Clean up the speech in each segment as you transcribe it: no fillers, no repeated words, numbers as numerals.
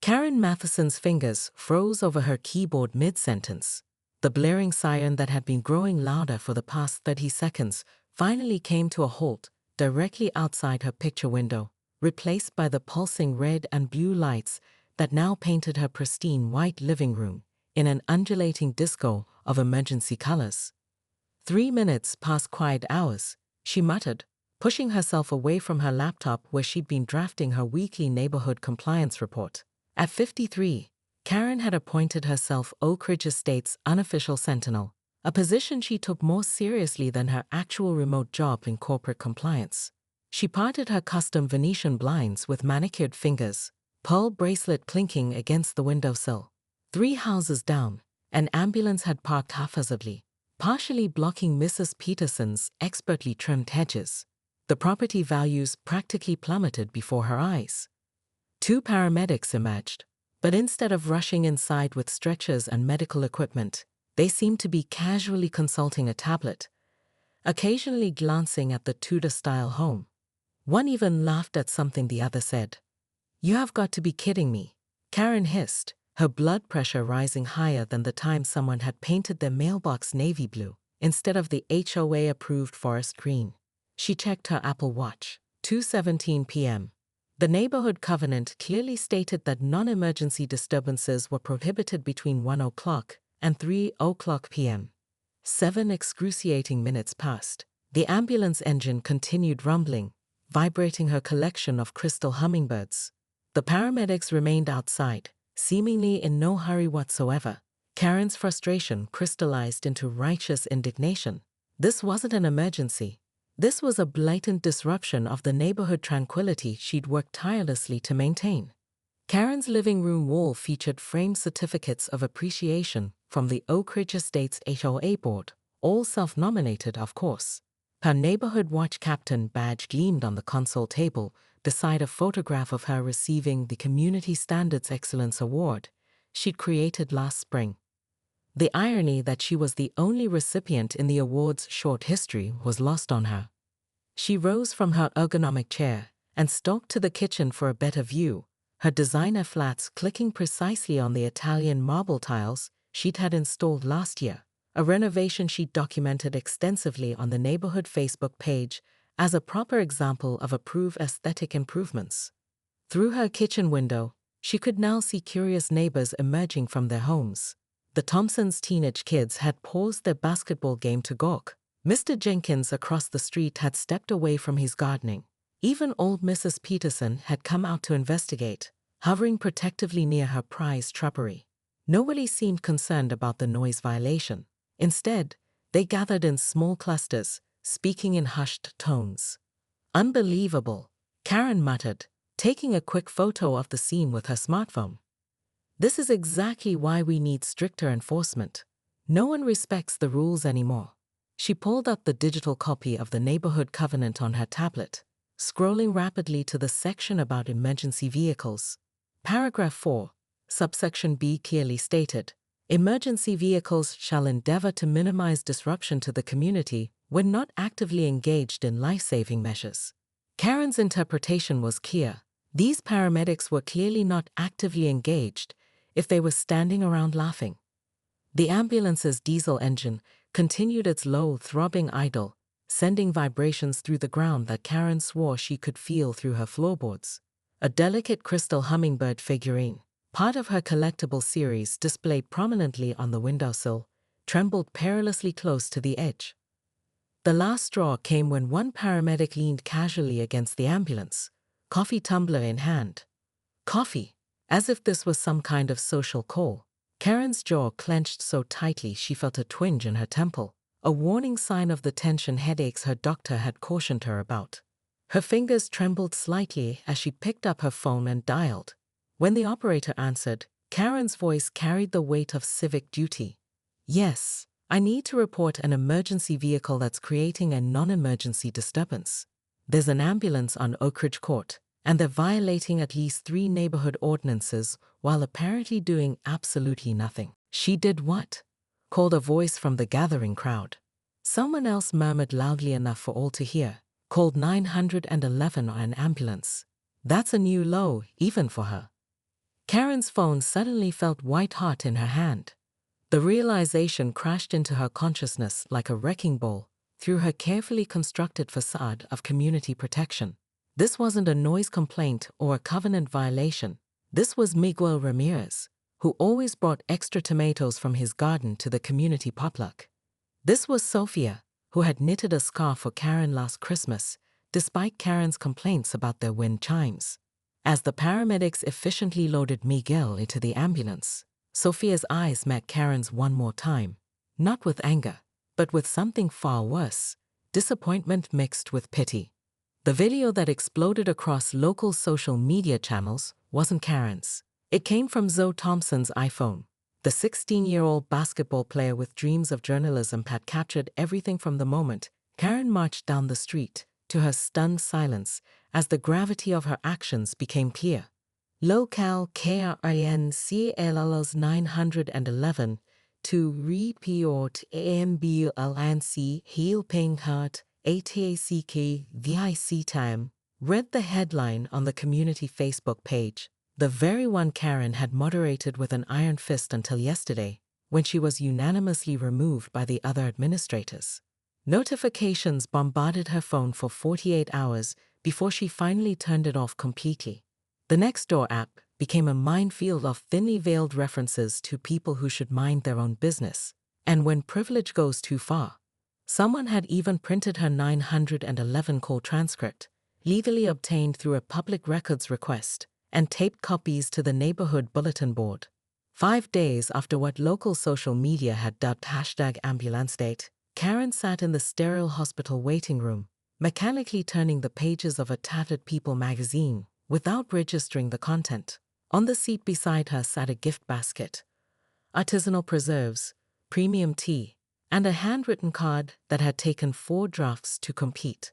Karen Matheson's fingers froze over her keyboard mid-sentence. The blaring siren that had been growing louder for the past 30 seconds finally came to a halt directly outside her picture window, replaced by the pulsing red and blue lights that now painted her pristine white living room in an undulating disco of emergency colors. 3 minutes past quiet hours, she muttered, pushing herself away from her laptop where she'd been drafting her weekly neighborhood compliance report. At 53, Karen had appointed herself Oak Ridge Estate's unofficial sentinel, a position she took more seriously than her actual remote job in corporate compliance. She parted her custom Venetian blinds with manicured fingers, pearl bracelet clinking against the windowsill. 3 houses down, an ambulance had parked haphazardly, partially blocking Mrs. Peterson's expertly trimmed hedges. The property values practically plummeted before her eyes. 2 paramedics emerged, but instead of rushing inside with stretchers and medical equipment, they seemed to be casually consulting a tablet, occasionally glancing at the Tudor-style home. One even laughed at something the other said. "You have got to be kidding me," Karen hissed, her blood pressure rising higher than the time someone had painted their mailbox navy blue instead of the HOA-approved forest green. She checked her Apple Watch. 2:17 p.m. The neighborhood covenant clearly stated that non-emergency disturbances were prohibited between 1 o'clock and 3 o'clock p.m. 7 excruciating minutes passed. The ambulance engine continued rumbling, vibrating her collection of crystal hummingbirds. The paramedics remained outside, seemingly in no hurry whatsoever. Karen's frustration crystallized into righteous indignation. This wasn't an emergency. This was a blatant disruption of the neighborhood tranquility she'd worked tirelessly to maintain. Karen's living room wall featured framed certificates of appreciation from the Oak Ridge Estate's HOA board, all self-nominated, of course. Her Neighborhood Watch Captain badge gleamed on the console table, beside a photograph of her receiving the Community Standards Excellence Award she'd created last spring. The irony that she was the only recipient in the award's short history was lost on her. She rose from her ergonomic chair and stalked to the kitchen for a better view, her designer flats clicking precisely on the Italian marble tiles she'd had installed last year, a renovation she documented extensively on the neighborhood Facebook page as a proper example of approved aesthetic improvements. Through her kitchen window, she could now see curious neighbors emerging from their homes. The Thompsons' teenage kids had paused their basketball game to gawk. Mr. Jenkins across the street had stepped away from his gardening. Even old Mrs. Peterson had come out to investigate, hovering protectively near her prized shrubbery. Nobody seemed concerned about the noise violation. Instead, they gathered in small clusters, speaking in hushed tones. "Unbelievable," Karen muttered, taking a quick photo of the scene with her smartphone. "This is exactly why we need stricter enforcement. No one respects the rules anymore." She pulled up the digital copy of the neighborhood covenant on her tablet, scrolling rapidly to the section about emergency vehicles. Paragraph 4, subsection B clearly stated, "Emergency vehicles shall endeavor to minimize disruption to the community when not actively engaged in life-saving measures." Karen's interpretation was clear. These paramedics were clearly not actively engaged if they were standing around laughing. The ambulance's diesel engine continued its low, throbbing idle, sending vibrations through the ground that Karen swore she could feel through her floorboards. A delicate crystal hummingbird figurine, part of her collectible series displayed prominently on the windowsill, trembled perilously close to the edge. The last straw came when one paramedic leaned casually against the ambulance, coffee tumbler in hand. Coffee, as if this was some kind of social call. Karen's jaw clenched so tightly she felt a twinge in her temple, a warning sign of the tension headaches her doctor had cautioned her about. Her fingers trembled slightly as she picked up her phone and dialed. When the operator answered, Karen's voice carried the weight of civic duty. "Yes, I need to report an emergency vehicle that's creating a non-emergency disturbance. There's an ambulance on Oak Ridge Court, and they're violating at least 3 neighborhood ordinances while apparently doing absolutely nothing." "She did what?" called a voice from the gathering crowd. Someone else murmured loudly enough for all to hear, "Called 911 on an ambulance. That's a new low, even for her." Karen's phone suddenly felt white-hot in her hand. The realization crashed into her consciousness like a wrecking ball through her carefully constructed facade of community protection. This wasn't a noise complaint or a covenant violation. This was Miguel Ramirez, who always brought extra tomatoes from his garden to the community potluck. This was Sophia, who had knitted a scarf for Karen last Christmas, despite Karen's complaints about their wind chimes. As the paramedics efficiently loaded Miguel into the ambulance, Sophia's eyes met Karen's one more time, not with anger, but with something far worse, disappointment mixed with pity. The video that exploded across local social media channels wasn't Karen's. It came from Zoe Thompson's iPhone. The 16-year-old basketball player with dreams of journalism had captured everything from the moment Karen marched down the street to her stunned silence as the gravity of her actions became clear. Local KRINCLL's 911 to report ambulance helping hurt ATACK VIC time, read the headline on the community Facebook page, the very one Karen had moderated with an iron fist until yesterday, when she was unanimously removed by the other administrators. Notifications bombarded her phone for 48 hours before she finally turned it off completely. The Nextdoor app became a minefield of thinly veiled references to people who should mind their own business. And when privilege goes too far, someone had even printed her 911 call transcript, legally obtained through a public records request, and taped copies to the neighborhood bulletin board. 5 days after what local social media had dubbed #AmbulanceDate, Karen sat in the sterile hospital waiting room, mechanically turning the pages of a tattered People magazine without registering the content. On the seat beside her sat a gift basket, artisanal preserves, premium tea, and a handwritten card that had taken 4 drafts to complete.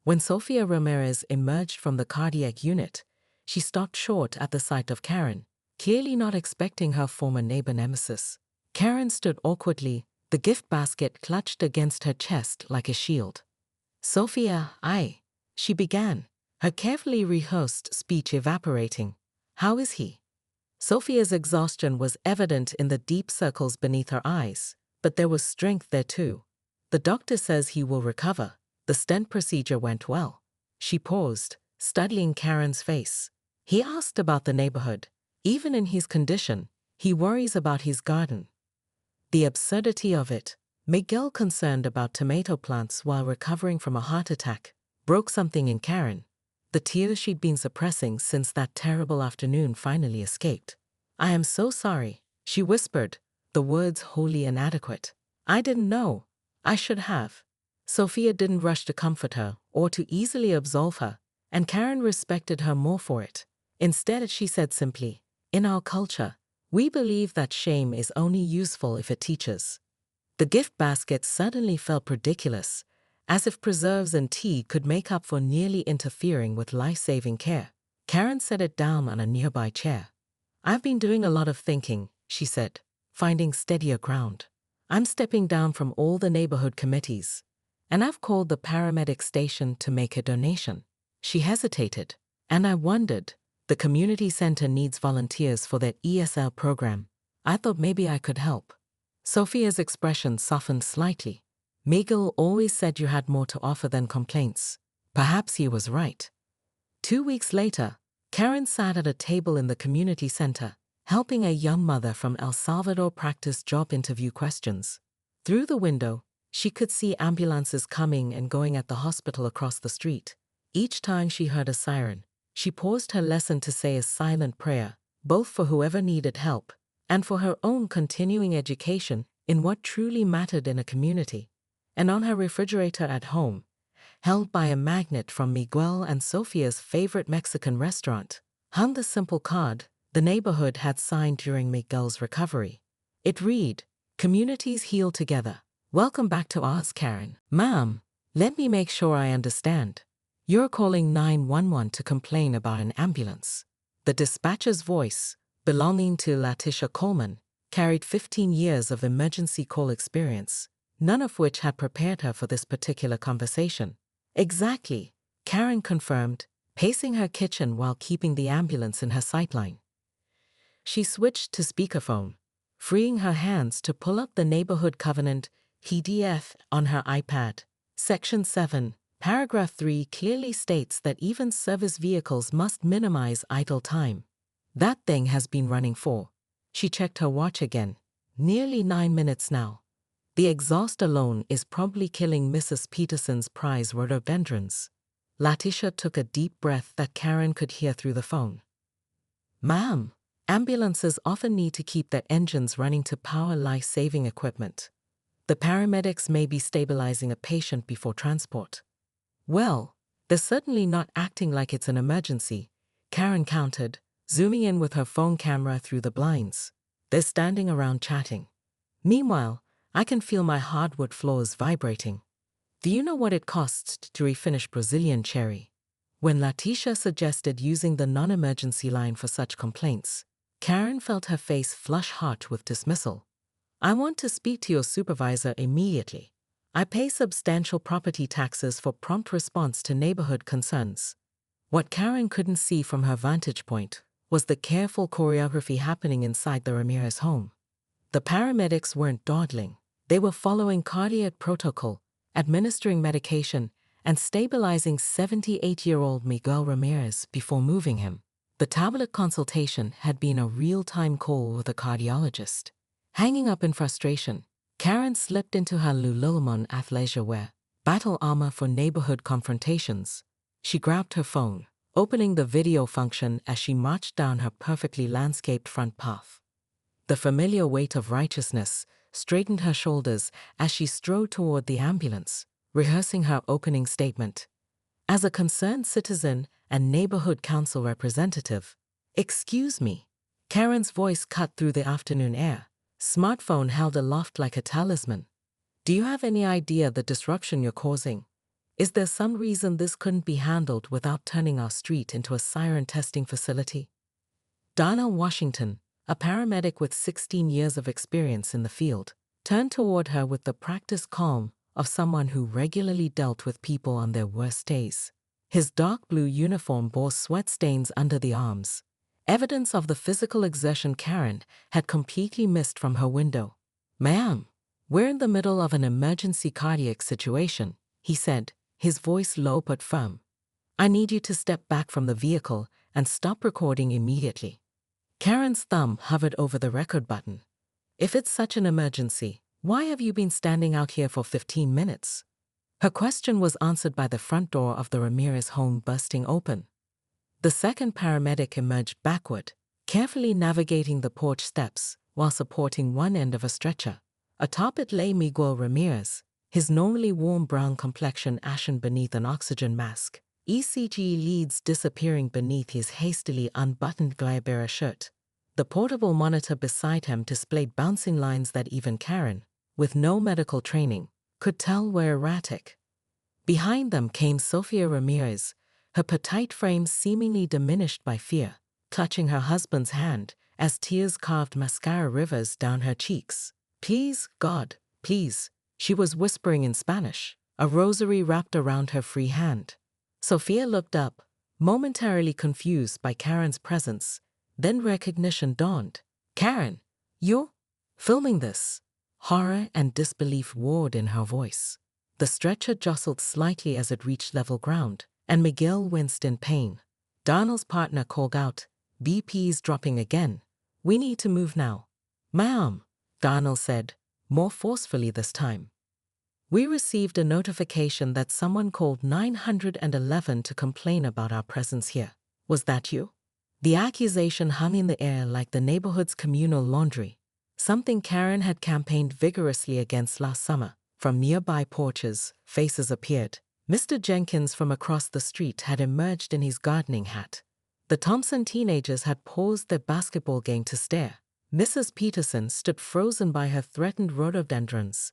When Sofia Ramirez emerged from the cardiac unit, she stopped short at the sight of Karen, clearly not expecting her former neighbor nemesis. Karen stood awkwardly, the gift basket clutched against her chest like a shield. "Sophia, she began, her carefully rehearsed speech evaporating. "How is he?" Sophia's exhaustion was evident in the deep circles beneath her eyes, but there was strength there too. "The doctor says he will recover. The stent procedure went well." She paused, studying Karen's face. "He asked about the neighborhood. Even in his condition, he worries about his garden." The absurdity of it. Miguel, concerned about tomato plants while recovering from a heart attack, broke something in Karen. The tears she'd been suppressing since that terrible afternoon finally escaped. "I am so sorry," she whispered, the words wholly inadequate. "I didn't know. I should have." Sophia didn't rush to comfort her or to easily absolve her, and Karen respected her more for it. Instead, she said simply, "In our culture, we believe that shame is only useful if it teaches." The gift basket suddenly felt ridiculous, as if preserves and tea could make up for nearly interfering with life-saving care. Karen set it down on a nearby chair. "I've been doing a lot of thinking," she said, finding steadier ground. "I'm stepping down from all the neighborhood committees, and I've called the paramedic station to make a donation." She hesitated, and I wondered, the community center needs volunteers for their ESL program. I thought maybe I could help. Sophia's expression softened slightly. "Miguel always said you had more to offer than complaints." Perhaps he was right. 2 weeks later, Karen sat at a table in the community center, helping a young mother from El Salvador practice job interview questions. Through the window, she could see ambulances coming and going at the hospital across the street. Each time she heard a siren, she paused her lesson to say a silent prayer, both for whoever needed help and for her own continuing education in what truly mattered in a community. And on her refrigerator at home, held by a magnet from Miguel and Sofia's favorite Mexican restaurant, hung the simple card the neighborhood had signed during Miguel's recovery. It read, "Communities heal together. Welcome back to ours, Karen." "Ma'am, let me make sure I understand. You're calling 911 to complain about an ambulance." The dispatcher's voice, belonging to Letitia Coleman, carried 15 years of emergency call experience, none of which had prepared her for this particular conversation. "Exactly," Karen confirmed, pacing her kitchen while keeping the ambulance in her sightline. She switched to speakerphone, freeing her hands to pull up the Neighborhood Covenant PDF on her iPad. Section 7, Paragraph 3 clearly states that even service vehicles must minimize idle time. That thing has been running for. She checked her watch again. Nearly 9 minutes now. The exhaust alone is probably killing Mrs. Peterson's prize rhododendrons. Letitia took a deep breath that Karen could hear through the phone. Ma'am, ambulances often need to keep their engines running to power life-saving equipment. The paramedics may be stabilizing a patient before transport. Well, they're certainly not acting like it's an emergency, Karen countered, zooming in with her phone camera through the blinds. They're standing around chatting. Meanwhile, I can feel my hardwood floors vibrating. Do you know what it costs to refinish Brazilian cherry? When Letitia suggested using the non-emergency line for such complaints, Karen felt her face flush hot with dismissal. I want to speak to your supervisor immediately. I pay substantial property taxes for prompt response to neighborhood concerns. What Karen couldn't see from her vantage point was the careful choreography happening inside the Ramirez home. The paramedics weren't dawdling. They were following cardiac protocol, administering medication, and stabilizing 78-year-old Miguel Ramirez before moving him. The tablet consultation had been a real-time call with a cardiologist. Hanging up in frustration, Karen slipped into her Lululemon athleisure wear, battle armor for neighborhood confrontations. She grabbed her phone, opening the video function as she marched down her perfectly landscaped front path. The familiar weight of righteousness straightened her shoulders as she strode toward the ambulance, rehearsing her opening statement. As a concerned citizen and neighborhood council representative, excuse me, Karen's voice cut through the afternoon air, smartphone held aloft like a talisman. Do you have any idea the disruption you're causing? Is there some reason this couldn't be handled without turning our street into a siren testing facility? Donna Washington, a paramedic with 16 years of experience in the field, turned toward her with the practiced calm of someone who regularly dealt with people on their worst days. His dark blue uniform bore sweat stains under the arms, evidence of the physical exertion Karen had completely missed from her window. Ma'am, we're in the middle of an emergency cardiac situation, he said, his voice low but firm. I need you to step back from the vehicle and stop recording immediately. Karen's thumb hovered over the record button. If it's such an emergency, why have you been standing out here for 15 minutes? Her question was answered by the front door of the Ramirez home bursting open. The second paramedic emerged backward, carefully navigating the porch steps while supporting one end of a stretcher. Atop it lay Miguel Ramirez, his normally warm brown complexion ashen beneath an oxygen mask, ECG leads disappearing beneath his hastily unbuttoned Guayabera shirt. The portable monitor beside him displayed bouncing lines that even Karen, with no medical training, could tell were erratic. Behind them came Sofia Ramirez, her petite frame seemingly diminished by fear, clutching her husband's hand as tears carved mascara rivers down her cheeks. Please, God, please, she was whispering in Spanish, a rosary wrapped around her free hand. Sofia looked up, momentarily confused by Karen's presence, then recognition dawned. Karen, you're filming this? Horror and disbelief roared in her voice. The stretcher jostled slightly as it reached level ground, and Miguel winced in pain. Darnell's partner called out, BP's dropping again. We need to move now. Ma'am, Darnell said, more forcefully this time. We received a notification that someone called 911 to complain about our presence here. Was that you? The accusation hung in the air like the neighborhood's communal laundry, something Karen had campaigned vigorously against last summer. From nearby porches, faces appeared. Mr. Jenkins from across the street had emerged in his gardening hat. The Thompson teenagers had paused their basketball game to stare. Mrs. Peterson stood frozen by her threatened rhododendrons,